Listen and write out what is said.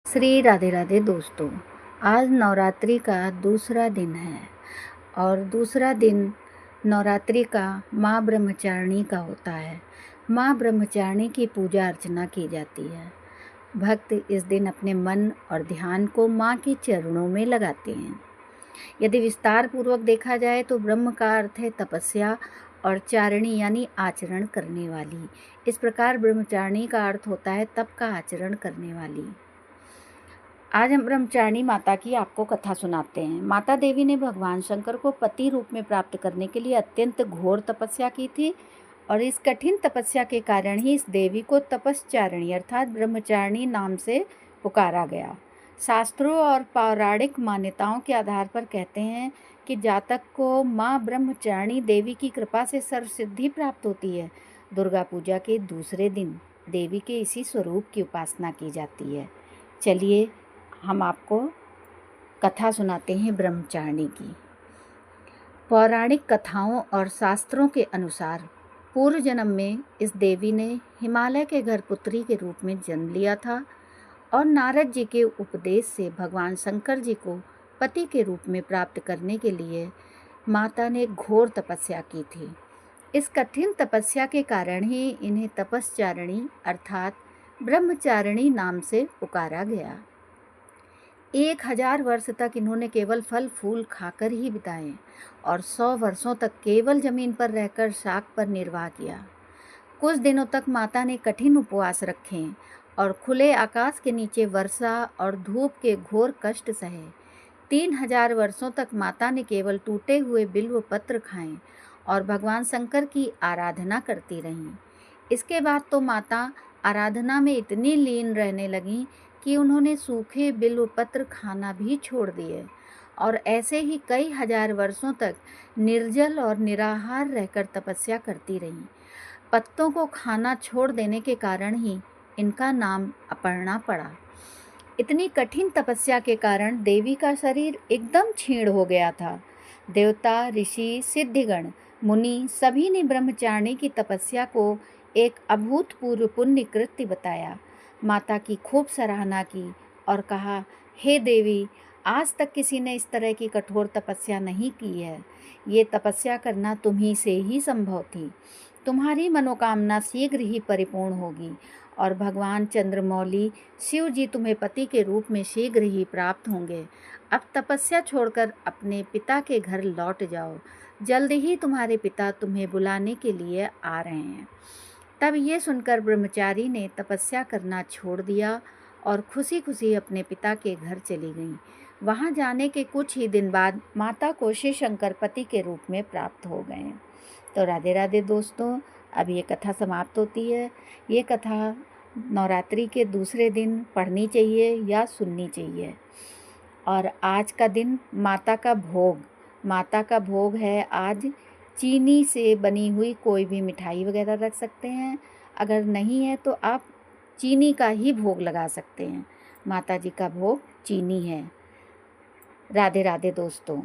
श्री राधे राधे दोस्तों। आज नवरात्रि का दूसरा दिन है और दूसरा दिन नवरात्रि का माँ ब्रह्मचारिणी का होता है। माँ ब्रह्मचारिणी की पूजा अर्चना की जाती है। भक्त इस दिन अपने मन और ध्यान को माँ के चरणों में लगाते हैं। यदि विस्तार पूर्वक देखा जाए तो ब्रह्म का अर्थ है तपस्या और चारिणी यानी आचरण करने वाली। इस प्रकार ब्रह्मचारिणी का अर्थ होता है तप का आचरण करने वाली। आज हम ब्रह्मचारिणी माता की आपको कथा सुनाते हैं। माता देवी ने भगवान शंकर को पति रूप में प्राप्त करने के लिए अत्यंत घोर तपस्या की थी और इस कठिन तपस्या के कारण ही इस देवी को तपस्चारिणी अर्थात ब्रह्मचारिणी नाम से पुकारा गया। शास्त्रों और पौराणिक मान्यताओं के आधार पर कहते हैं कि जातक को माँ ब्रह्मचारिणी देवी की कृपा से सर्वसिद्धि प्राप्त होती है। दुर्गा पूजा के दूसरे दिन देवी के इसी स्वरूप की उपासना की जाती है। चलिए हम आपको कथा सुनाते हैं ब्रह्मचारिणी की। पौराणिक कथाओं और शास्त्रों के अनुसार पूर्व जन्म में इस देवी ने हिमालय के घर पुत्री के रूप में जन्म लिया था और नारद जी के उपदेश से भगवान शंकर जी को पति के रूप में प्राप्त करने के लिए माता ने घोर तपस्या की थी। इस कठिन तपस्या के कारण ही इन्हें तपस्चारिणी अर्थात ब्रह्मचारिणी नाम से पुकारा गया। 1000 वर्ष तक इन्होंने केवल फल फूल खाकर ही बिताए और 100 वर्षों तक केवल जमीन पर रहकर शाक पर निर्वाह किया। कुछ दिनों तक माता ने कठिन उपवास रखे और खुले आकाश के नीचे वर्षा और धूप के घोर कष्ट सहे। 3000 वर्षों तक माता ने केवल टूटे हुए बिल्व पत्र खाए और भगवान शंकर की आराधना करती रहीं। इसके बाद तो माता आराधना में इतनी लीन रहने लगीं कि उन्होंने सूखे बिल्व पत्र खाना भी छोड़ दिए और ऐसे ही कई हजार वर्षों तक निर्जल और निराहार रहकर तपस्या करती रहीं। पत्तों को खाना छोड़ देने के कारण ही इनका नाम अपर्णा पड़ा। इतनी कठिन तपस्या के कारण देवी का शरीर एकदम क्षीण हो गया था। देवता, ऋषि, सिद्धिगण, मुनि सभी ने ब्रह्मचारिणी की तपस्या को एक अभूतपूर्व पुण्य कृत्य बताया। माता की खूब सराहना की और कहा, हे देवी, आज तक किसी ने इस तरह की कठोर तपस्या नहीं की है। ये तपस्या करना तुम्ही से ही संभव थी। तुम्हारी मनोकामना शीघ्र ही परिपूर्ण होगी और भगवान चंद्रमौली शिव जी तुम्हें पति के रूप में शीघ्र ही प्राप्त होंगे। अब तपस्या छोड़कर अपने पिता के घर लौट जाओ। जल्द ही तुम्हारे पिता तुम्हें बुलाने के लिए आ रहे हैं। तब ये सुनकर ब्रह्मचारी ने तपस्या करना छोड़ दिया और खुशी खुशी अपने पिता के घर चली गईं। वहाँ जाने के कुछ ही दिन बाद माता को शिव शंकर पति के रूप में प्राप्त हो गए। तो राधे राधे दोस्तों, अब ये कथा समाप्त होती है। ये कथा नवरात्रि के दूसरे दिन पढ़नी चाहिए या सुननी चाहिए। और आज का दिन माता का भोग है आज। चीनी से बनी हुई कोई भी मिठाई वगैरह रख सकते हैं। अगर नहीं है तो आप चीनी का ही भोग लगा सकते हैं। माता जी का भोग चीनी है। राधे राधे दोस्तों।